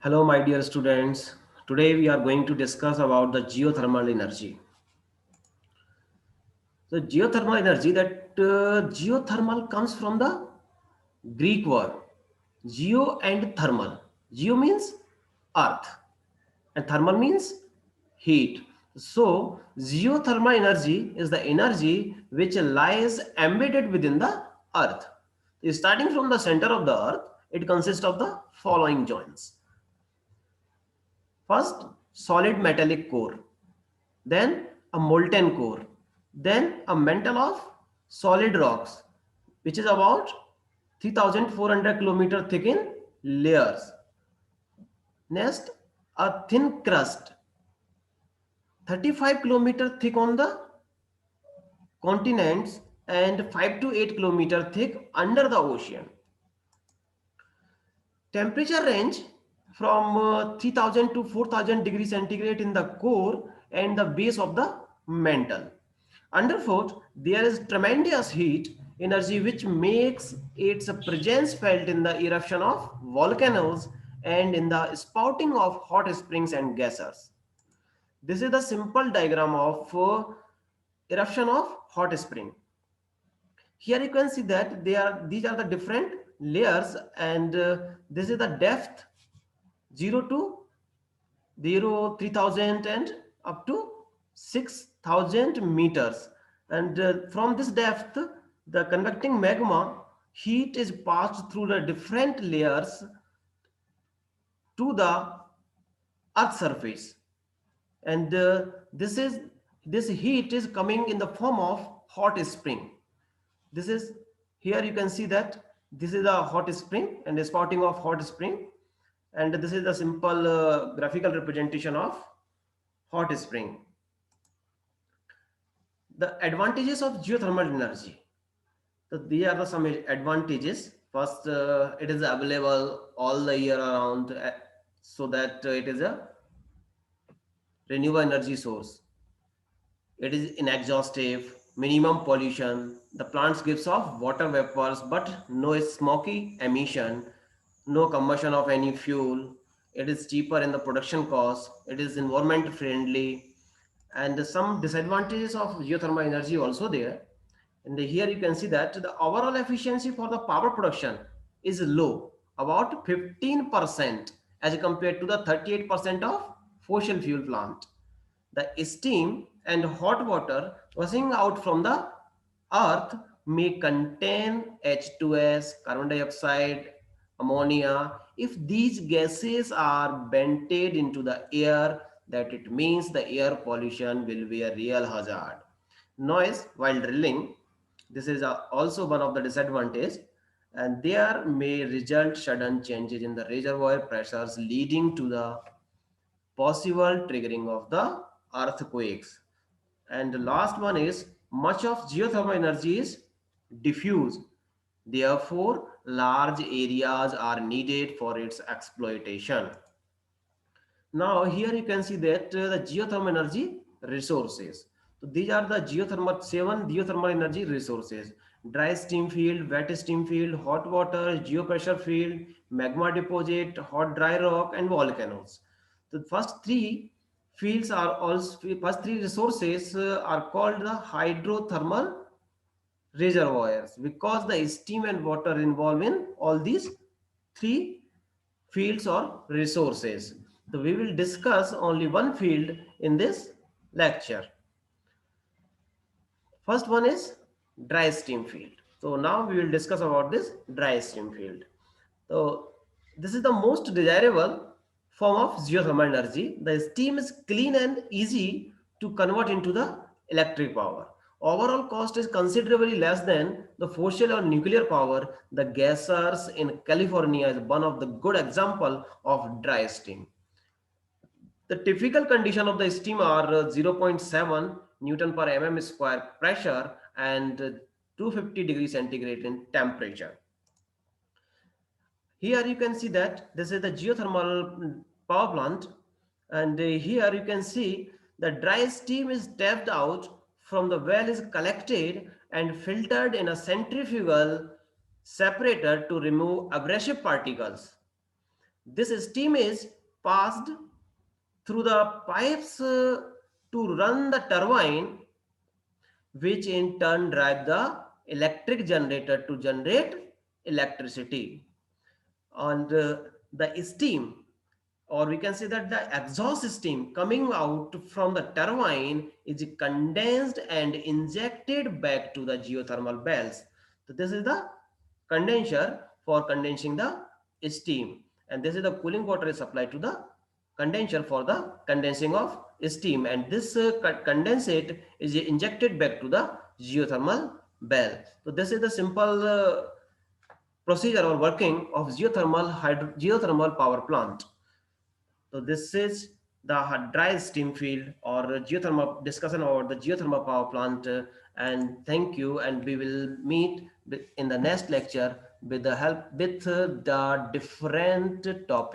Hello, my dear students. Today we are going to discuss about the geothermal energy. The geothermal energy geothermal comes from the Greek word geo and thermal. Geo means earth and thermal means heat. So geothermal energy is the energy which lies embedded within the earth. Starting from the center of the earth, it consists of the following joints. First, solid metallic core, then a molten core, then a mantle of solid rocks, which is about 3,400 kilometer thick in layers. Next, a thin crust, 35 kilometer thick on the continents and 5 to 8 kilometer thick under the ocean. Temperature range from 3000 to 4000 degrees centigrade in the core and the base of the mantle. Underfoot, there is tremendous heat energy which makes its presence felt in the eruption of volcanoes and in the spouting of hot springs and geysers. This is the simple diagram of eruption of hot spring. Here you can see that these are the different layers, and this is the depth 0 to 0 3000 and up to 6000 meters, and from this depth the convecting magma heat is passed through the different layers to the earth surface, and this heat is coming in the form of hot spring. This is, here you can see that this is a hot spring and a spouting of hot spring, and this is the simple graphical representation of hot spring. The advantages of geothermal energy. So these are the some advantages. First, it is available all the year around, so that it is a renewable energy source. It is inexhaustive, minimum pollution. The plants gives off water vapors, but no smoky emission, no combustion of any fuel. It is cheaper in the production cost. It is environment friendly, and some disadvantages of geothermal energy also there. And here you can see that the overall efficiency for the power production is low, about 15% as compared to the 38% of fossil fuel plant. The steam and hot water rushing out from the earth may contain H2S, carbon dioxide, ammonia. If these gases are vented into the air, that it means the air pollution will be a real hazard. Noise while drilling, this is also one of the disadvantages, and there may result sudden changes in the reservoir pressures leading to the possible triggering of the earthquakes. And the last one is much of geothermal energy is diffuse. Therefore, large areas are needed for its exploitation. Now, here you can see that the geothermal energy resources. So these are the geothermal seven geothermal energy resources: dry steam field, wet steam field, hot water, geopressure field, magma deposit, hot dry rock, and volcanoes. The first three fields are also first three resources are called the hydrothermal reservoirs because the steam and water involved in all these three fields or resources. So we will discuss only one field in this lecture. First one is dry steam field. So now we will discuss about this dry steam field. So this is the most desirable form of geothermal energy. The steam is clean and easy to convert into the electric power. Overall cost is considerably less than the fossil or nuclear power. The gassers in California is one of the good example of dry steam. The typical condition of the steam are zero point 0.7 Newton per mm square pressure and 250 degrees centigrade in temperature. Here you can see that this is the geothermal power plant, and here you can see the dry steam is tapped out from the well, is collected and filtered in a centrifugal separator to remove abrasive particles. This steam is passed through the pipes to run the turbine, which in turn drive the electric generator to generate electricity. And the steam, or we can say that the exhaust steam coming out from the turbine is condensed and injected back to the geothermal bells. So this is the condenser for condensing the steam, and this is the cooling water is supplied to the condenser for the condensing of steam, and this condensate is injected back to the geothermal bell. So this is the simple procedure or working of geothermal power plant. So this is the dry steam field or geothermal discussion about the geothermal power plant. And thank you. And we will meet in the next lecture with the help with the different topic.